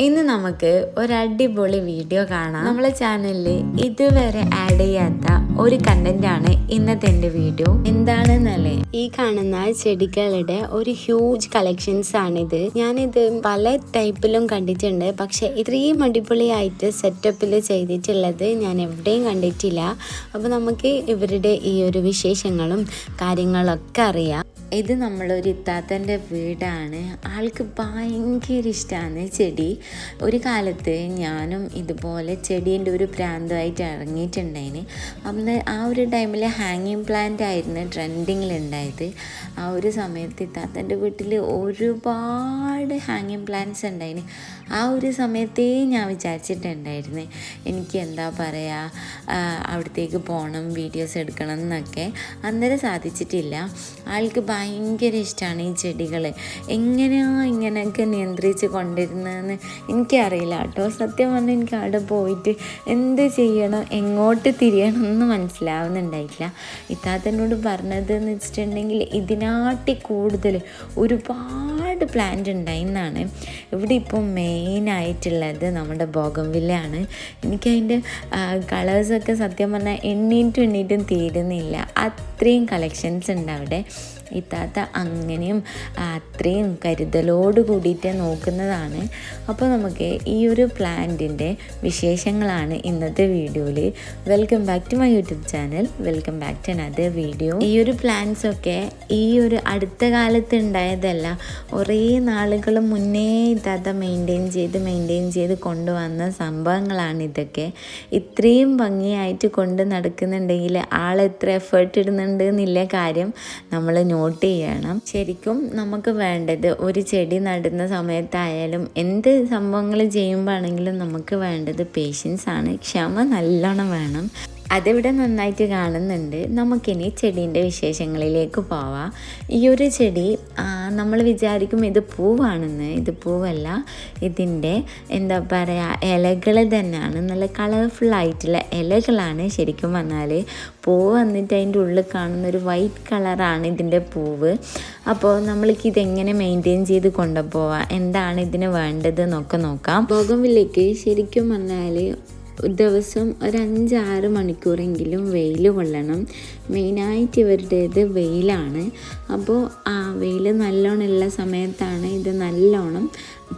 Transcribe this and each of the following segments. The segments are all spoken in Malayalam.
ഇന്ന് നമുക്ക് ഒരു അടിപൊളി വീഡിയോ കാണാം. നമ്മളെ ചാനലിൽ ഇതുവരെ ആഡ് ചെയ്യാത്ത ഒരു കണ്ടന്റ് ആണ് ഇന്നത്തെ എൻ്റെ വീഡിയോ. എന്താണെന്നല്ലേ, ഈ കാണുന്ന ചെടികളുടെ ഒരു ഹ്യൂജ് കളക്ഷൻസ് ആണിത്. ഞാനിത് പല ടൈപ്പിലും കണ്ടിട്ടുണ്ട്, പക്ഷെ ഇത്രയും അടിപൊളിയായിട്ട് സെറ്റപ്പിൽ ചെയ്തിട്ടുള്ളത് ഞാൻ എവിടെയും കണ്ടിട്ടില്ല. അപ്പോൾ നമുക്ക് ഇവരുടെ ഈ ഒരു വിശേഷങ്ങളും കാര്യങ്ങളൊക്കെ അറിയാം. ഇത് നമ്മളൊരു ഇത്താത്തൻ്റെ വീടാണ്. ആൾക്ക് ഭയങ്കര ഇഷ്ടമാണ് ചെടി. ഒരു കാലത്ത് ഞാനും ഇതുപോലെ ചെടീൻ്റെ ഒരു പ്രാന്തമായിട്ട് ഇറങ്ങിയിട്ടുണ്ടായിന്. അന്ന് ആ ഒരു ടൈമിൽ ഹാങ്ങിങ് പ്ലാന്റ് ആയിരുന്നു ട്രെൻഡിങ്ങിലുണ്ടായത്. ആ ഒരു സമയത്ത് ഇത്താത്തൻ്റെ വീട്ടിൽ ഒരുപാട് ഹാങ്ങിങ് പ്ലാന്റ്സ് ഉണ്ടായിന്. ആ ഒരു സമയത്തേ ഞാൻ വിചാരിച്ചിട്ടുണ്ടായിരുന്നു എനിക്ക് എന്താ പറയുക, അവിടത്തേക്ക് പോകണം, വീഡിയോസ് എടുക്കണം എന്നൊക്കെ. അന്നേരം സാധിച്ചിട്ടില്ല. ആൾക്ക് ഭയങ്കര ഇഷ്ടമാണ് ഈ ചെടികൾ. എങ്ങനെയാണ് ഇങ്ങനെയൊക്കെ നിയന്ത്രിച്ച് കൊണ്ടിരുന്നതെന്ന് എനിക്കറിയില്ല കേട്ടോ. സത്യം പറഞ്ഞാൽ എനിക്ക് അവിടെ പോയിട്ട് എന്ത് ചെയ്യണം, എങ്ങോട്ട് തിരിയണം എന്ന് മനസ്സിലാവുന്നുണ്ടായിട്ടില്ല. ഇത്താത്തനോട് പറഞ്ഞതെന്ന് വെച്ചിട്ടുണ്ടെങ്കിൽ ഇതിനാട്ടി കൂടുതൽ ഒരുപാട് പ്ലാന്റ് ഉണ്ടായിന്നാണ്. ഇവിടെ ഇപ്പോൾ മെയിനായിട്ടുള്ളത് നമ്മുടെ ബോഗൺവില്ലയാണ്. എനിക്കതിൻ്റെ കളേഴ്സൊക്കെ സത്യം പറഞ്ഞാൽ എണ്ണീറ്റും തീരുന്നില്ല. അത്രയും കളക്ഷൻസ് ഉണ്ട് അവിടെ. ഇത്താത്ത അങ്ങനെയും അത്രയും കരുതലോട് കൂടിയിട്ട് നോക്കുന്നതാണ്. അപ്പോൾ നമുക്ക് ഈ ഒരു പ്ലാന്റിൻ്റെ വിശേഷങ്ങളാണ് ഇന്നത്തെ വീഡിയോയിൽ. Welcome back to my YouTube channel. Welcome back to another video. ഈ ഒരു പ്ലാന്റ്സൊക്കെ ഈ ഒരു അടുത്ത കാലത്ത് ഉണ്ടായതല്ല, കുറേ നാളുകൾ മുന്നേ ഇത്താത്ത മെയിൻറ്റെയിൻ ചെയ്ത് കൊണ്ടുവന്ന സംഭവങ്ങളാണ് ഇതൊക്കെ. ഇത്രയും ഭംഗിയായിട്ട് കൊണ്ട് നടക്കുന്നുണ്ടെങ്കിൽ ആളെത്ര എഫേർട്ട് ഇടുന്നുണ്ട് എന്നുള്ള കാര്യം നമ്മൾ നോട്ട് ചെയ്യണം. ശരിക്കും നമുക്ക് വേണ്ടത് ഒരു ചെടി നടുന്ന സമയത്തായാലും എന്ത് സംഭവങ്ങൾ ചെയ്യുമ്പോഴാണെങ്കിലും നമുക്ക് വേണ്ടത് പേഷ്യൻസ് ആണ്. ക്ഷമ നല്ലോണം വേണം. അതിവിടെ നന്നായിട്ട് കാണുന്നുണ്ട്. നമുക്കിനി ചെടീൻ്റെ വിശേഷങ്ങളിലേക്ക് പോവാം. ഈ ഒരു ചെടി നമ്മൾ വിചാരിക്കും ഇത് പൂവാണെന്ന്. ഇത് പൂവല്ല, ഇതിൻ്റെ എന്താ പറയുക, ഇലകൾ തന്നെയാണ്. നല്ല കളർഫുള്ളായിട്ടുള്ള ഇലകളാണ്. ശരിക്കും പറഞ്ഞാൽ പൂവ് വന്നിട്ട് അതിൻ്റെ ഉള്ളിൽ കാണുന്നൊരു വൈറ്റ് കളറാണ് ഇതിൻ്റെ പൂവ്. അപ്പോൾ നമ്മൾക്ക് ഇതെങ്ങനെ മെയിൻറ്റെയിൻ ചെയ്ത് കൊണ്ടുപോവാം, എന്താണ് ഇതിന് വേണ്ടത് എന്നൊക്കെ നോക്കാം. ബോഗൺവില്ലയ്ക്ക് ശരിക്കും പറഞ്ഞാൽ ദിവസം ഒരു 5-6 മണിക്കൂറെങ്കിലും വെയിൽ കൊള്ളണം. മെയിനായിട്ട് ഇവരുടേത് വെയിലാണ്. അപ്പോൾ ആ വെയിൽ നല്ലോണം ഉള്ള സമയത്താണ് ഇത് നല്ലോണം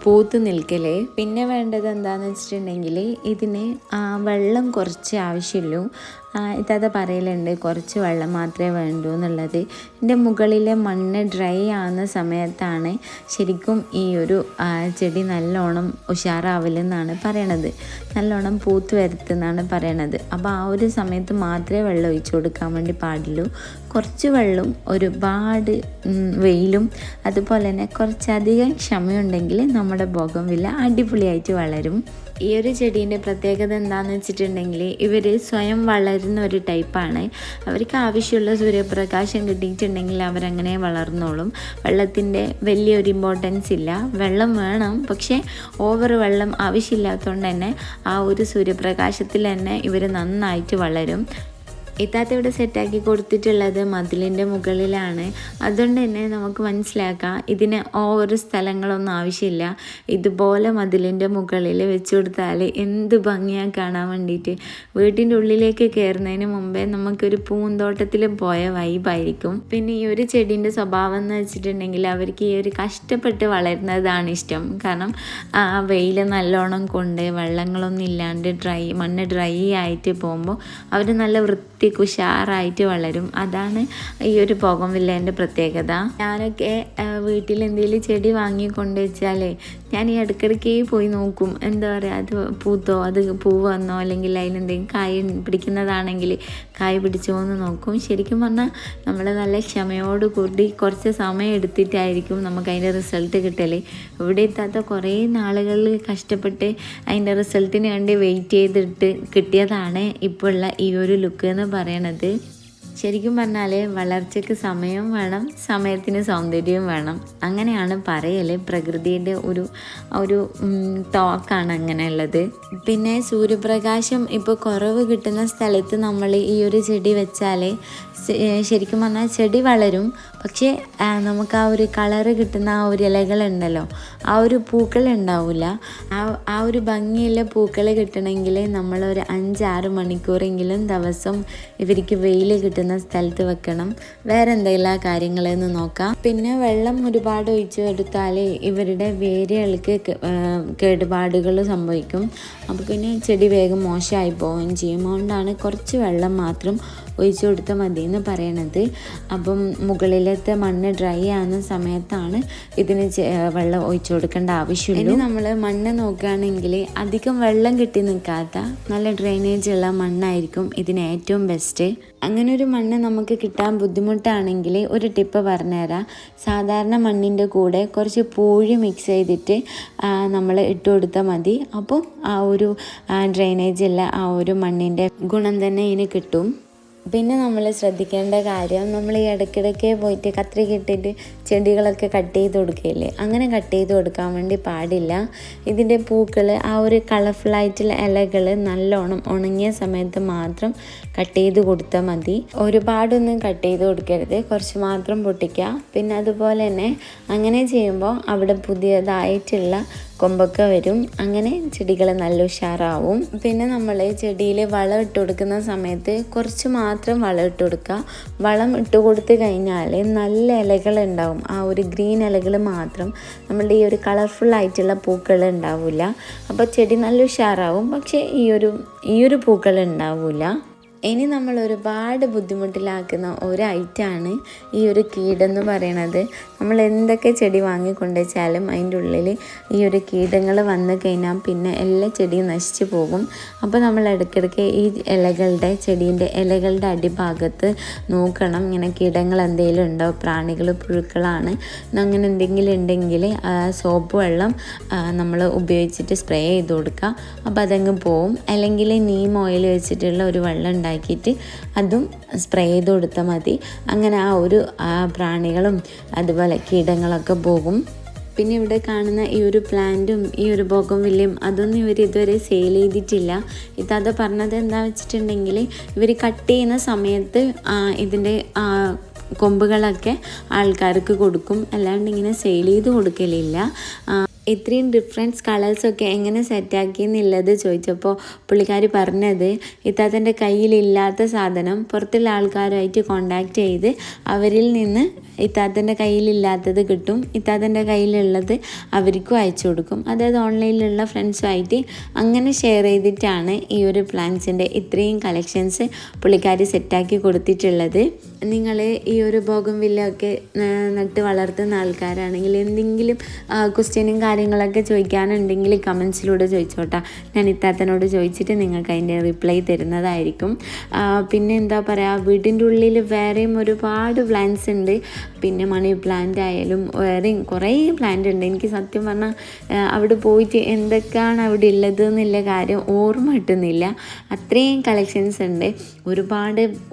പൂത്ത് നിൽക്കലേ. പിന്നെ വേണ്ടത് എന്താണെന്ന് വെച്ചിട്ടുണ്ടെങ്കിൽ ഇതിന് വെള്ളം കുറച്ച് ആവശ്യമുള്ളൂ. ഇത്താത്ത പറയലുണ്ട് കുറച്ച് വെള്ളം മാത്രമേ വേണ്ടൂ എന്നുള്ളത്. ഇതിൻ്റെ മുകളിലെ മണ്ണ് ഡ്രൈ ആവുന്ന സമയത്താണ് ശരിക്കും ഈ ഒരു ചെടി നല്ലോണം ഉഷാറാവലെന്നാണ് പറയണത്. നല്ലോണം പൂത്ത് വരുത്തുന്നാണ് പറയണത്. അപ്പോൾ ആ ഒരു സമയത്ത് മാത്രമേ വെള്ളം ഒഴിച്ചു കൊടുക്കാൻ വേണ്ടി പാടുള്ളൂ. കുറച്ച് വെള്ളവും ഒരുപാട് വെയിലും അതുപോലെ തന്നെ കുറച്ചധികം ക്ഷമയുണ്ടെങ്കിൽ നമ്മുടെ ബോഗൺവില്ല അടിപൊളിയായിട്ട് വളരും. ഈ ഒരു ചെടീൻ്റെ പ്രത്യേകത എന്താണെന്ന് വെച്ചിട്ടുണ്ടെങ്കിൽ ഇവർ സ്വയം വളരുന്ന ഒരു ടൈപ്പാണ്. അവർക്ക് ആവശ്യമുള്ള സൂര്യപ്രകാശം കിട്ടിയിട്ടുണ്ടെങ്കിൽ അവരങ്ങനെ വളർന്നോളും. വെള്ളത്തിൻ്റെ വലിയൊരു ഇമ്പോർട്ടൻസ് ഇല്ല. വെള്ളം വേണം, പക്ഷേ ഓവർ വെള്ളം ആവശ്യമില്ലാത്തതുകൊണ്ട് തന്നെ ആ ഒരു സൂര്യപ്രകാശത്തിൽ തന്നെ ഇവർ നന്നായിട്ട് വളരും. ഇത്താത്ത ഇവിടെ സെറ്റാക്കി കൊടുത്തിട്ടുള്ളത് മതിലിൻ്റെ മുകളിലാണ്. അതുകൊണ്ട് തന്നെ നമുക്ക് മനസ്സിലാക്കാം ഇതിന് ഓരോ സ്ഥലങ്ങളൊന്നും ആവശ്യമില്ല. ഇതുപോലെ മതിലിൻ്റെ മുകളിൽ വെച്ച് കൊടുത്താൽ എന്ത് ഭംഗിയാണ് കാണാൻ വേണ്ടിയിട്ട്. വീട്ടിൻ്റെ ഉള്ളിലേക്ക് കയറുന്നതിന് മുമ്പേ നമുക്കൊരു പൂന്തോട്ടത്തിൽ പോയ വൈബായിരിക്കും. പിന്നെ ഈ ഒരു ചെടീൻ്റെ സ്വഭാവം എന്ന് വെച്ചിട്ടുണ്ടെങ്കിൽ അവർക്ക് ഈ ഒരു കഷ്ടപ്പെട്ട് വളരുന്നതാണ് ഇഷ്ടം. കാരണം വെയിൽ നല്ലോണം കൊണ്ട് വെള്ളങ്ങളൊന്നും ഇല്ലാണ്ട് മണ്ണ് ഡ്രൈ ആയിട്ട് പോകുമ്പോൾ അവർ നല്ല വൃത്തി ഉഷാറായിട്ട് വളരും. അതാണ് ഈ ഒരു ബോഗൺവില്ലേൻ്റെ പ്രത്യേകത. ഞാനൊക്കെ വീട്ടിൽ എന്തെങ്കിലും ചെടി വാങ്ങിക്കൊണ്ട് വെച്ചാലേ ഞാൻ ഈ ഇടയ്ക്കിടയ്ക്ക് പോയി നോക്കും, എന്താ പറയുക, അത് പൂത്തോ, അത് പൂവ് വന്നോ, അല്ലെങ്കിൽ അതിലെന്തെങ്കിലും കായ് പിടിക്കുന്നതാണെങ്കിൽ കായ് പിടിച്ചോ എന്ന് നോക്കും. ശരിക്കും പറഞ്ഞാൽ നമ്മൾ നല്ല ക്ഷമയോട് കൂടി കുറച്ച് സമയം എടുത്തിട്ടായിരിക്കും നമുക്ക് അതിൻ്റെ റിസൾട്ട് കിട്ടൽ. ഇവിടെ എത്താത്ത കുറേ നാളുകളിൽ കഷ്ടപ്പെട്ട് അതിൻ്റെ റിസൾട്ടിന് വേണ്ടി വെയിറ്റ് ചെയ്തിട്ട് കിട്ടിയതാണ് ഇപ്പോൾ ഉള്ള ഈ ഒരു ലുക്ക് എന്ന് പറയണത്. ശരിക്കും പറഞ്ഞാൽ വളർച്ചയ്ക്ക് സമയവും വേണം, സമയത്തിന് സൗന്ദര്യവും വേണം, അങ്ങനെയാണ് പറയൽ. പ്രകൃതിയുടെ ഒരു ടോക്കാണ് അങ്ങനെയുള്ളത്. പിന്നെ സൂര്യപ്രകാശം ഇപ്പോൾ കുറവ് കിട്ടുന്ന സ്ഥലത്ത് നമ്മൾ ഈ ഒരു ചെടി വെച്ചാൽ ശരിക്കും പറഞ്ഞാൽ ചെടി വളരും, പക്ഷേ നമുക്ക് ആ ഒരു കളറ് കിട്ടുന്ന ആ ഒരു ഇലകളുണ്ടല്ലോ, ആ ഒരു പൂക്കൾ ഉണ്ടാവില്ല. ആ ഒരു ഭംഗിയുള്ള പൂക്കൾ കിട്ടണമെങ്കിൽ നമ്മളൊരു 5-6 മണിക്കൂറെങ്കിലും ദിവസം ഇവർക്ക് വെയിൽ കിട്ടുന്ന സ്ഥലത്ത് വെക്കണം. വേറെ എന്തെല്ലാം കാര്യങ്ങളെന്ന് നോക്കാം. പിന്നെ വെള്ളം ഒരുപാട് ഒഴിച്ചു കൊടുത്താൽ ഇവരുടെ വേരുകൾക്ക് കേടുപാടുകൾ സംഭവിക്കും. അപ്പോൾ പിന്നെ ചെടി വേഗം മോശമായി പോവുകയും ചെയ്യും. അതുകൊണ്ടാണ് കുറച്ച് വെള്ളം മാത്രം ഒഴിച്ചു കൊടുത്താൽ മതി എന്ന് പറയണത്. അപ്പം മുകളിലത്തെ മണ്ണ് ഡ്രൈ ആകുന്ന സമയത്താണ് ഇതിന് വെള്ളം ഒഴിച്ചു കൊടുക്കേണ്ട ആവശ്യമുള്ളൂ. ഇനി നമ്മൾ മണ്ണ് നോക്കുകയാണെങ്കിൽ അധികം വെള്ളം കിട്ടി നിൽക്കാത്ത നല്ല ഡ്രെയിനേജ് ഉള്ള മണ്ണായിരിക്കും ഇതിന് ഏറ്റവും ബെസ്റ്റ്. അങ്ങനെ ഒരു മണ്ണ് നമുക്ക് കിട്ടാൻ ബുദ്ധിമുട്ടാണെങ്കിൽ ഒരു ടിപ്പ് പറഞ്ഞുതരാം. സാധാരണ മണ്ണിൻ്റെ കൂടെ കുറച്ച് പൂഴി മിക്സ് ചെയ്തിട്ട് നമ്മൾ ഇട്ട് കൊടുത്താൽ മതി. അപ്പോൾ ആ ഒരു ഡ്രെയിനേജ് ഉള്ള ആ ഒരു മണ്ണിൻ്റെ ഗുണം തന്നെ ഇതിന് കിട്ടും. പിന്നെ നമ്മൾ ശ്രദ്ധിക്കേണ്ട കാര്യം, നമ്മൾ ഈ ഇടയ്ക്കിടയ്ക്ക് പോയിട്ട് കത്രിക ഇട്ടിട്ട് ചെടികളൊക്കെ കട്ട് ചെയ്ത് കൊടുക്കുകയില്ലേ, അങ്ങനെ കട്ട് ചെയ്ത് കൊടുക്കാൻ വേണ്ടി പാടില്ല. ഇതിൻ്റെ പൂക്കൾ ആ ഒരു കളർഫുള്ളായിട്ടുള്ള ഇലകൾ നല്ലോണം ഉണങ്ങിയ സമയത്ത് മാത്രം കട്ട് ചെയ്ത് കൊടുത്താൽ മതി. ഒരുപാടൊന്നും കട്ട് ചെയ്ത് കൊടുക്കരുത്, കുറച്ച് മാത്രം പൊട്ടിക്കുക. പിന്നെ അതുപോലെ തന്നെ അങ്ങനെ ചെയ്യുമ്പോൾ അവിടെ പുതിയതായിട്ടുള്ള കൊമ്പൊക്കെ വരും. അങ്ങനെ ചെടികൾ നല്ല ഉഷാറാവും. പിന്നെ നമ്മൾ ചെടിയിൽ വളം ഇട്ട് കൊടുക്കുന്ന സമയത്ത് കുറച്ച് മാത്രം വളം ഇട്ട് കൊടുക്കുക. വളം ഇട്ട് കൊടുത്ത് കഴിഞ്ഞാൽ നല്ല ഇലകൾ ഉണ്ടാവും, ആ ഒരു ഗ്രീൻ ഇലകൾ മാത്രം. നമ്മളുടെ ഈ ഒരു കളർഫുൾ ആയിട്ടുള്ള പൂക്കൾ ഉണ്ടാവില്ല. അപ്പോൾ ചെടി നല്ല ഉഷാറാവും, പക്ഷേ ഈ ഒരു പൂക്കൾ ഉണ്ടാവില്ല. ഇനി നമ്മൾ ഒരുപാട് ബുദ്ധിമുട്ടിലാക്കുന്ന ഒരു ഐറ്റമാണ് ഈ ഒരു കീടെന്ന് പറയണത്. നമ്മൾ എന്തൊക്കെ ചെടി വാങ്ങിക്കൊണ്ടുവച്ചാലും അതിൻ്റെ ഉള്ളിൽ ഈ ഒരു കീടങ്ങൾ വന്നു കഴിഞ്ഞാൽ പിന്നെ എല്ലാ ചെടിയും നശിച്ചു പോകും. അപ്പോൾ നമ്മൾ ഇടയ്ക്കിടയ്ക്ക് ഈ ചെടീൻ്റെ ഇലകളുടെ അടിഭാഗത്ത് നോക്കണം, ഇങ്ങനെ കീടങ്ങൾ എന്തെങ്കിലും ഉണ്ടോ, പ്രാണികൾ പുഴുക്കളാണ് അങ്ങനെ എന്തെങ്കിലും ഉണ്ടെങ്കിൽ സോപ്പ് വെള്ളം നമ്മൾ ഉപയോഗിച്ചിട്ട് സ്പ്രേ ചെയ്ത് കൊടുക്കുക. അപ്പോൾ അതങ്ങ് പോവും. അല്ലെങ്കിൽ നീം ഓയിൽ വെച്ചിട്ടുള്ള ഒരു വെള്ളം ഉണ്ടാക്കിയിട്ട് അതും സ്പ്രേ ചെയ്ത് കൊടുത്താൽ മതി. അങ്ങനെ ആ പ്രാണികളും അതുപോലെ കീടങ്ങളൊക്കെ പോകും. പിന്നെ ഇവിടെ കാണുന്ന ഈ ഒരു പ്ലാന്റും ഈ ഒരു ബോഗൺവില്ലയും അതൊന്നും ഇവർ ഇതുവരെ സെയിൽ ചെയ്തിട്ടില്ല. ഇതാ പറഞ്ഞത് എന്താ വെച്ചിട്ടുണ്ടെങ്കിൽ ഇവർ കട്ട് ചെയ്യുന്ന സമയത്ത് ഇതിൻ്റെ കൊമ്പുകളൊക്കെ ആൾക്കാർക്ക് കൊടുക്കും, അല്ലാണ്ട് ഇങ്ങനെ സെയിൽ ചെയ്ത് കൊടുക്കലില്ല. ഇത്രയും ഡിഫറൻസ് കളേഴ്സൊക്കെ എങ്ങനെ സെറ്റാക്കിയെന്നുള്ളത് ചോദിച്ചപ്പോൾ പുള്ളിക്കാരി പറഞ്ഞത് ഇത്താത്തൻ്റെ കയ്യിലില്ലാത്ത സാധനം പുറത്തുള്ള ആൾക്കാരുമായിട്ട് കോണ്ടാക്ട് ചെയ്ത് അവരിൽ നിന്ന് ഇത്താത്തൻ്റെ കയ്യിലില്ലാത്തത് കിട്ടും, ഇത്താത്തൻ്റെ കയ്യിലുള്ളത് അവർക്കും അയച്ചു കൊടുക്കും. അതായത് ഓൺലൈനിലുള്ള ഫ്രണ്ട്സുമായിട്ട് അങ്ങനെ ഷെയർ ചെയ്തിട്ടാണ് ഈ ഒരു പ്ലാന്റ്സിൻ്റെ ഇത്രയും കളക്ഷൻസ് പുള്ളിക്കാരി സെറ്റാക്കി കൊടുത്തിട്ടുള്ളത്. നിങ്ങൾ ഈ ഒരു ബോഗൺവില്ലയൊക്കെ നട്ട് വളർത്തുന്ന ആൾക്കാരാണെങ്കിൽ എന്തെങ്കിലും ക്വസ്റ്റ്യനും കാര്യങ്ങളൊക്കെ ചോദിക്കാനുണ്ടെങ്കിൽ കമൻസിലൂടെ ചോദിച്ചോട്ടാ. ഞാൻ ഇത്താത്തനോട് ചോദിച്ചിട്ട് നിങ്ങൾക്ക് അതിൻ്റെ റിപ്ലൈ തരുന്നതായിരിക്കും. പിന്നെ എന്താ പറയുക, വീടിൻ്റെ ഉള്ളിൽ വേറെയും ഒരുപാട് പ്ലാന്റ്സ് ഉണ്ട്. പിന്നെ മണി പ്ലാന്റ് ആയാലും വേറെയും കുറേ പ്ലാന്റ് ഉണ്ട്. എനിക്ക് സത്യം പറഞ്ഞാൽ അവിടെ പോയിട്ട് എന്തൊക്കെയാണ് അവിടെ ഉള്ളത് എന്നുള്ള കാര്യം ഓർമ്മ കിട്ടുന്നില്ല. അത്രയും കളക്ഷൻസ് ഉണ്ട്.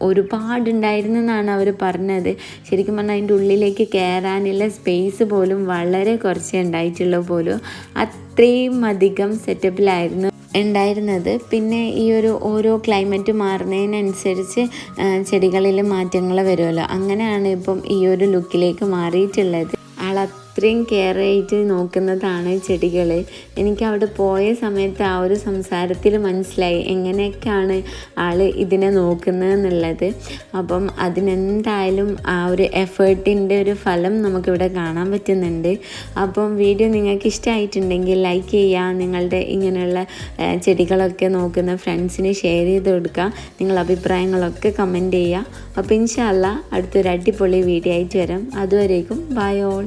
ഒരുപാടുണ്ടായിരുന്നെന്നാണ് അവർ പറഞ്ഞത്. ശരിക്കും പറഞ്ഞാൽ അതിൻ്റെ ഉള്ളിലേക്ക് കയറാനുള്ള സ്പേസ് പോലും വളരെ കുറച്ചേ ഉണ്ടായിട്ടുള്ളൂ പോലും. അത്രയും അധികം സെറ്റപ്പിലായിരുന്നു ഉണ്ടായിരുന്നത്. പിന്നെ ഈ ഓരോ ക്ലൈമറ്റ് മാറുന്നതിനനുസരിച്ച് ചെടികളിൽ മാറ്റങ്ങൾ വരുമല്ലോ, അങ്ങനെയാണ് ഇപ്പം ഈ ഒരു ലുക്കിലേക്ക് മാറിയിട്ടുള്ളത്. അത്രയും കെയർ ആയിട്ട് നോക്കുന്നതാണ് ചെടികൾ. എനിക്ക് അവിടെ പോയ സമയത്ത് ആ ഒരു സംസാരത്തിൽ മനസ്സിലായി എങ്ങനെയൊക്കെയാണ് ആൾ ഇതിനെ നോക്കുന്നതെന്നുള്ളത്. അപ്പം അതിനെന്തായാലും ആ ഒരു എഫേർട്ടിൻ്റെ ഒരു ഫലം നമുക്കിവിടെ കാണാൻ പറ്റുന്നുണ്ട്. അപ്പം വീഡിയോ നിങ്ങൾക്ക് ഇഷ്ടമായിട്ടുണ്ടെങ്കിൽ ലൈക്ക് ചെയ്യുക, നിങ്ങളുടെ ഇങ്ങനെയുള്ള ചെടികളൊക്കെ നോക്കുന്ന ഫ്രണ്ട്സിന് ഷെയർ ചെയ്ത് കൊടുക്കുക, നിങ്ങളുടെ അഭിപ്രായങ്ങളൊക്കെ കമൻറ്റ് ചെയ്യുക. അപ്പോൾ ഇൻഷാ അല്ലാഹ് അടുത്തൊരു അടിപൊളി വീഡിയോ ആയിട്ട് വരാം. അതുവരേക്കും ബൈ ഓൾ.